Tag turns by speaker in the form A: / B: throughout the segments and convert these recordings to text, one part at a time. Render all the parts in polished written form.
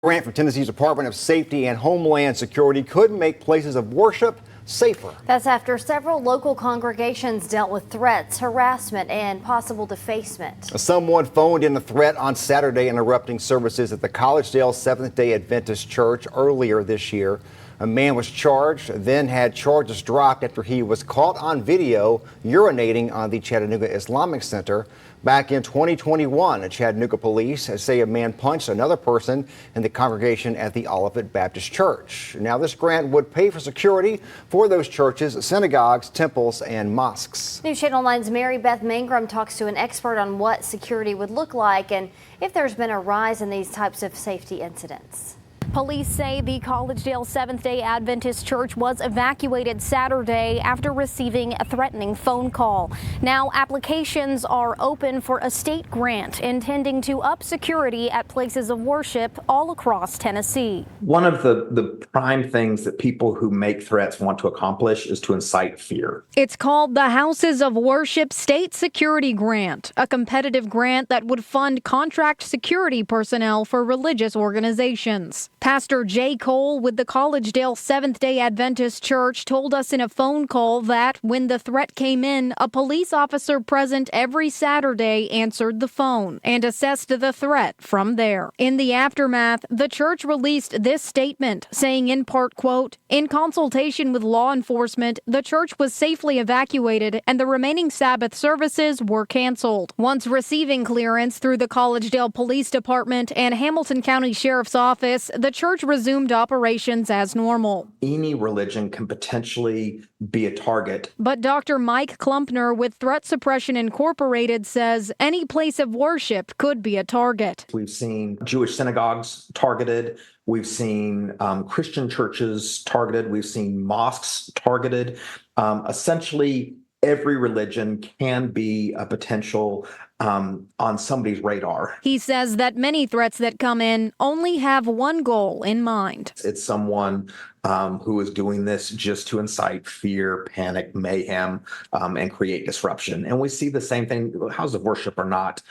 A: Grant from Tennessee's Department of Safety and Homeland Security could make places of worship safer.
B: That's after several local congregations dealt with threats, harassment, and possible defacement.
A: Someone phoned in a threat on Saturday interrupting services at the Collegedale Seventh-day Adventist Church earlier this year. A man was charged, then had charges dropped after he was caught on video urinating on the Chattanooga Islamic Center. Back in 2021, Chattanooga police say a man punched another person in the congregation at the Olivet Baptist Church. Now, this grant would pay for security for those churches, synagogues, temples, and mosques.
B: News Channel 9's Mary Beth Mangrum talks to an expert on what security would look like and if there's been a rise in these types of safety incidents. Police say the Collegedale Seventh-day Adventist Church was evacuated Saturday after receiving a threatening phone call. Now applications are open for a state grant intending to up security at places of worship all across Tennessee.
C: One of the prime things that people who make threats want to accomplish is to incite fear.
D: It's called the Houses of Worship State Security Grant, a competitive grant that would fund contract security personnel for religious organizations. Pastor Jay Cole with the Collegedale Seventh-day Adventist Church told us in a phone call that when the threat came in, a police officer present every Saturday answered the phone and assessed the threat from there. In the aftermath, the church released this statement saying in part, quote, "In consultation with law enforcement, the church was safely evacuated and the remaining Sabbath services were canceled." Once receiving clearance through the Collegedale Police Department and Hamilton County Sheriff's Office, the church resumed operations as normal.
C: Any religion can potentially be a target.
D: But Dr. Mike Klumpner with Threat Suppression Incorporated says any place of worship could be a target.
C: We've seen Jewish synagogues targeted. We've seen Christian churches targeted. We've seen mosques targeted. Essentially, every religion can be a potential on somebody's radar.
D: He says that many threats that come in only have one goal in mind.
C: It's someone who is doing this just to incite fear, panic, mayhem, and create disruption. And we see the same thing. Houses of worship are not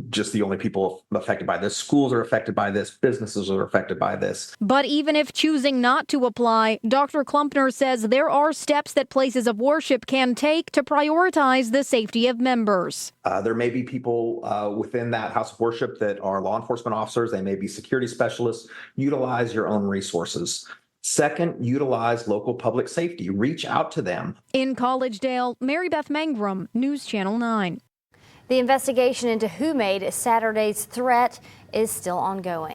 C: just the only people affected by this. Schools are affected by this. Businesses are affected by this.
D: But even if choosing not to apply, Dr. Klumpner says there are steps that places of worship can take to prioritize the safety of members.
C: There may be people within that house of worship that are law enforcement officers. They may be security specialists. Utilize your own resources. Second, utilize local public safety. Reach out to them.
D: In Collegedale, Mary Beth Mangrum, News Channel 9.
B: The investigation into who made Saturday's threat is still ongoing.